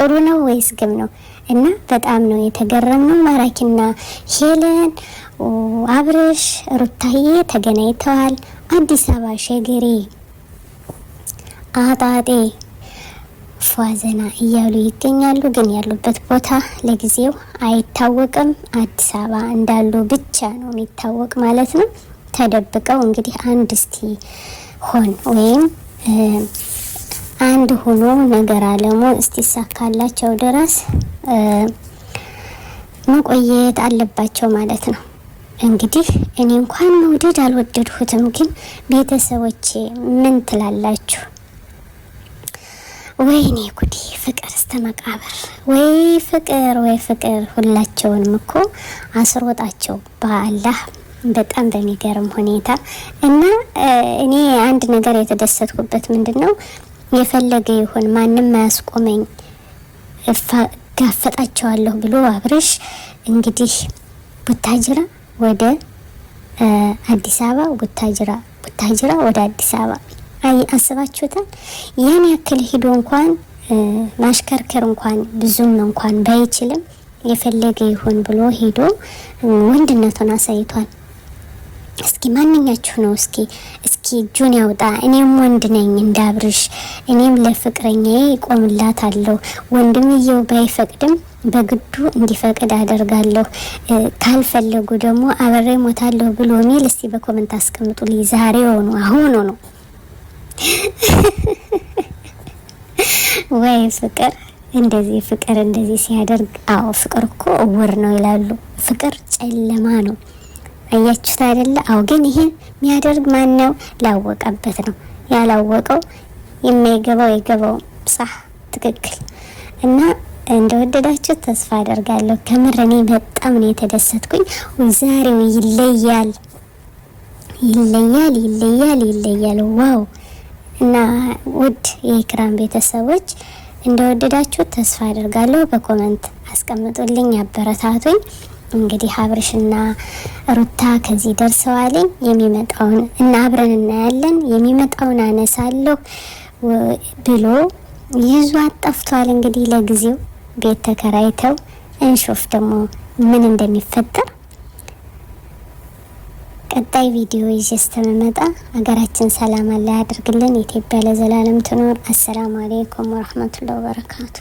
ጥሩ ነው ወይስ ግም ነው? እና በጣም ነው የተገረምነው። ማራኪና ሄለን አብርሽ ሩታዬ ተገናኝተዋል። አዲስ አበባ ሸገሬ አጣጤ ፏዘና እያሉ ይገኛሉ። ግን ያሉበት ቦታ ለጊዜው አይታወቅም። አዲስ አበባ እንዳሉ ብቻ ነው የሚታወቅ ማለት ነው። ተደብቀው እንግዲህ አንድ እስቲ ሆን ወይም አንድ ሆኖ ነገር አለሙ እስቲሳካላቸው ድረስ መቆየት አለባቸው ማለት ነው። እንግዲህ እኔ እንኳን መውደድ አልወደድሁትም፣ ግን ቤተሰቦቼ ምን ትላላችሁ? ወይኔ ጉዲ ፍቅር እስከ መቃብር፣ ወይ ፍቅር ወይ ፍቅር። ሁላቸውንም እኮ አስሮጣቸው በአላህ በጣም በሚገርም ሁኔታ። እና እኔ አንድ ነገር የተደሰትኩበት ምንድነው የፈለገ ይሁን ማንም አያስቆመኝ ጋፈጣቸዋለሁ ብሎ አብርሽ እንግዲህ ቡታጅራ ወደ አዲስ አበባ ቡታጅራ ወደ አዲስ አበባ አስባችሁታል? ያን ያክል ሂዶ እንኳን ማሽከርከር እንኳን ብዙም እንኳን ባይችልም የፈለገ ይሁን ብሎ ሂዶ ወንድነቱን አሳይቷል። እስኪ ማንኛችሁ ነው እስኪ እጁን ያውጣ። እኔም ወንድ ነኝ እንዳብርሽ፣ እኔም ለፍቅረኛዬ ቆምላታለሁ። ወንድምየው ባይፈቅድም በግዱ እንዲፈቅድ አደርጋለሁ፣ ካልፈለጉ ደግሞ አብሬ ሞታለሁ ብሎ ሚል እስቲ በኮሜንት አስቀምጡልኝ። ዛሬ ሆኖ አሁን ነው ወይ ፍቅር እንደዚህ ሲያደርግ። አዎ ፍቅር እኮ እውር ነው ይላሉ። ፍቅር ጨለማ ነው። አያችሁት አይደለ? አዎ ግን ይሄን የሚያደርግ ማን ነው? ላወቀበት ነው። ያላወቀው የማይገባው ይገባው። صح ትክክል። እና እንደወደዳችሁ ተስፋ አደርጋለሁ። ከምር እኔ በጣም ነው የተደሰትኩኝ። ዛሬው ይለያል። ዋው! እና ውድ የኢክራም ቤተሰቦች እንደወደዳችሁ ተስፋ አደርጋለሁ። በኮሜንት አስቀምጡልኝ፣ አበረታቱኝ። እንግዲህ አብርሽና ሩታ ከዚህ ደርሰዋልኝ። የሚመጣውን እና አብረን እናያለን። የሚመጣውን አነሳለሁ ብሎ ይዞ አጠፍቷል። እንግዲህ ለጊዜው ቤት ተከራይተው እንሾፍ ደግሞ ምን እንደሚፈጠር። ቀጣይ ቪዲዮ ይዤ እስከምመጣ ሀገራችን ሰላም አላህ ያድርግልን። ኢትዮጵያ ለዘላለም ትኖር። አሰላሙ አለይኩም ወራህመቱላሂ ወበረካቱ።